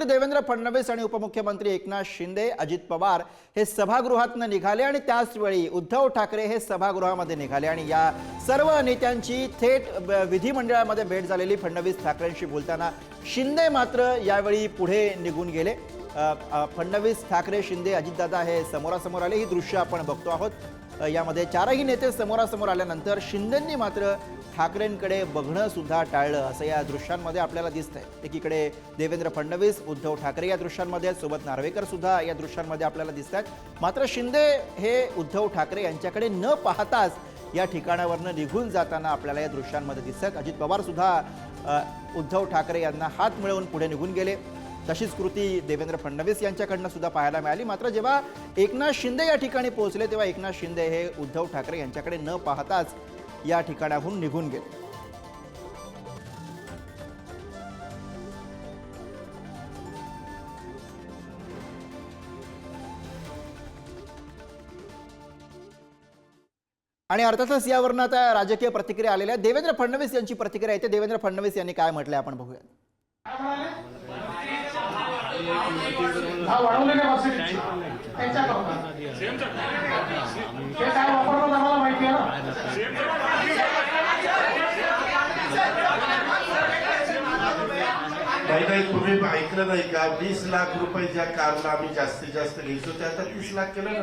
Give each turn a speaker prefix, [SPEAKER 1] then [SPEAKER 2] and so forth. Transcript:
[SPEAKER 1] देवेंद्र फडणवीस आणि उपमुख्यमंत्री एकनाथ शिंदे, अजित पवार हे सभागृहातून निघाले आणि त्याच वेळी उद्धव ठाकरे हे सभागृहामध्ये निघाले आणि या सर्व नेत्यांची थेट विधिमंडळामध्ये भेट झालेली फडणवीस ठाकरेंशी बोलताना शिंदे मात्र यावेळी पुढे निघून गेले। फडणवीस, ठाकरे, शिंदे, अजितदादा हे समोरासमोर आले। ही दृश्य आपण बघतो आहोत। यामध्ये चारही नेते समोरासमोर आल्यानंतर शिंदेंनी मात्र ठाकरेंकडे बघणं सुद्धा टाळलं असं या दृश्यांमध्ये आपल्याला दिसतंय। एकीकडे देवेंद्र फडणवीस, उद्धव ठाकरे या दृश्यांमध्ये, सोबत नार्वेकर सुद्धा या दृश्यांमध्ये आपल्याला दिसतात। मात्र शिंदे हे उद्धव ठाकरे यांच्याकडे न पाहताच या ठिकाणावरनं निघून जाताना आपल्याला या दृश्यांमध्ये दिसतात। अजित पवार सुद्धा उद्धव ठाकरे यांना हात मिळवून पुढे निघून गेले। तशीच कृती देवेंद्र फडणवीस यांच्याकडनं सुद्धा पाहायला मिळाली। मात्र जेव्हा एकनाथ शिंदे या ठिकाणी पोहोचले तेव्हा एकनाथ शिंदे हे उद्धव ठाकरे यांच्याकडे न पाहताच या ठिकाणाहून निघून गेले। आणि अर्थातच यावरून आता राजकीय प्रतिक्रिया आलेल्या आहेत। देवेंद्र फडणवीस यांची प्रतिक्रिया येते। देवेंद्र फडणवीस यांनी काय म्हटलंय आपण बघूया।
[SPEAKER 2] नाही, तुम्ही ऐकलं नाही का? 20 लाख रुपये ज्या कारला आम्ही जास्तीत जास्त घ्यायचो ते आता 30 लाख केलं ना।